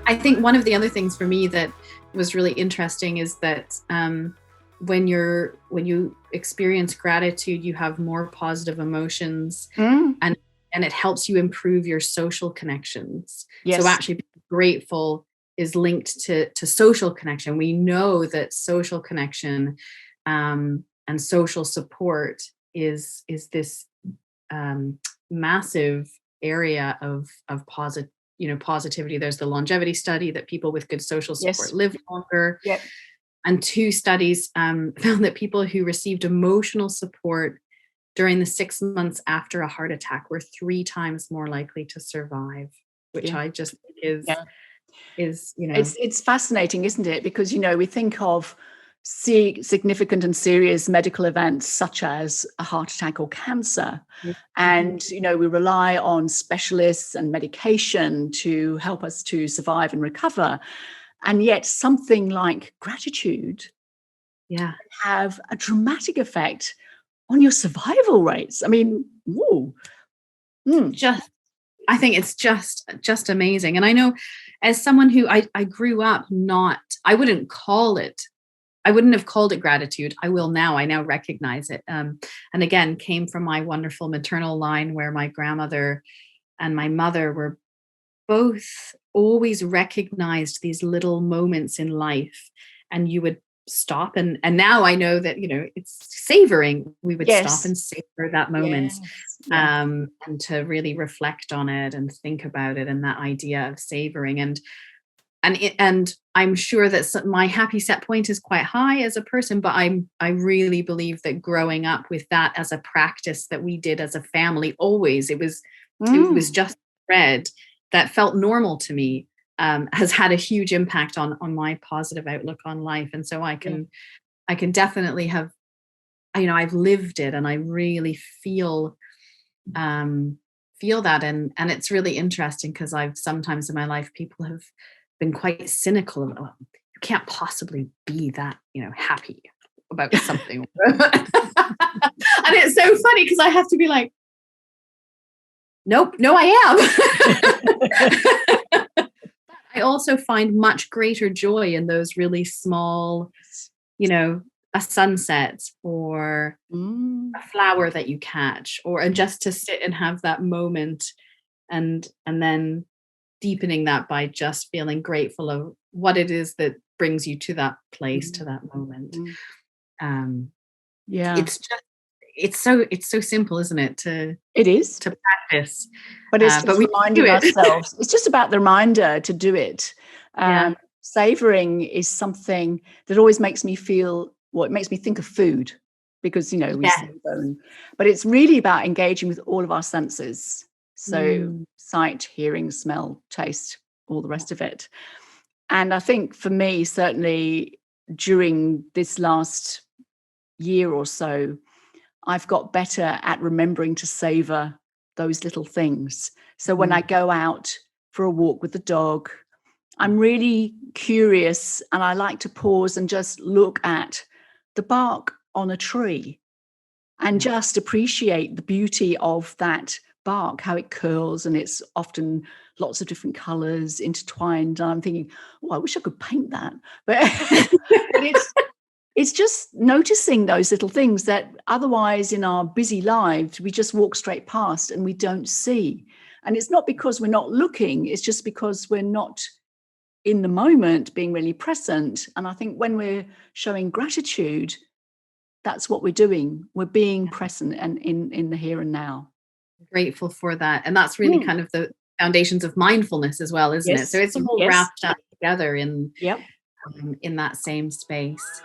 I think one of the other things for me that was really interesting is that when you experience gratitude, you have more positive emotions, and it helps you improve your social connections. Yes. So actually being grateful is linked to social connection. We know that social connection and social support is this massive area of positivity. There's the longevity study that people with good social support live longer. Yep. And 2 studies found that people who received emotional support during the 6 months after a heart attack were 3 times more likely to survive, which I just think is it's fascinating, isn't it? Because we think of significant and serious medical events such as a heart attack or cancer, and we rely on specialists and medication to help us to survive and recover, and yet something like gratitude can have a dramatic effect on your survival rates. I mean, I think it's just amazing. And I know, as someone who I grew up I wouldn't have called it gratitude. I will now. I now recognize it. And again, came from my wonderful maternal line where my grandmother and my mother were both always recognized these little moments in life, and you would stop. And now I know that, it's savoring. We would stop and savor that moment, and to really reflect on it and think about it, and that idea of savoring. And I'm sure that my happy set point is quite high as a person, but I really believe that growing up with that as a practice that we did as a family, always, it was just thread that felt normal to me, has had a huge impact on my positive outlook on life. And so I can definitely have, I've lived it, and I really feel that. And it's really interesting because I've sometimes in my life, people have been quite cynical of, you can't possibly be that, happy about something. And it's so funny because I have to be like, nope, no, I am. I also find much greater joy in those really small, a sunset or a flower that you catch, and just to sit and have that moment, and then deepening that by just feeling grateful of what it is that brings you to that place, to that moment. It's so simple, isn't it? It is to practice, but it's just reminding ourselves. It's just about the reminder to do it. Savoring is something that always makes me feel. Well, it makes me think of food because we savor, but it's really about engaging with all of our senses. So sight, hearing, smell, taste, all the rest of it. And I think for me, certainly during this last year or so, I've got better at remembering to savor those little things. So when I go out for a walk with the dog, I'm really curious, and I like to pause and just look at the bark on a tree and just appreciate the beauty of that bark, how it curls, and it's often lots of different colors intertwined. And I'm thinking, I wish I could paint that. But it's just noticing those little things that otherwise in our busy lives, we just walk straight past and we don't see. And it's not because we're not looking, it's just because we're not in the moment being really present. And I think when we're showing gratitude, that's what we're doing. We're being present and in the here and now. Grateful for that. And that's really kind of the foundations of mindfulness as well, isn't it? So it's all wrapped up together in that same space.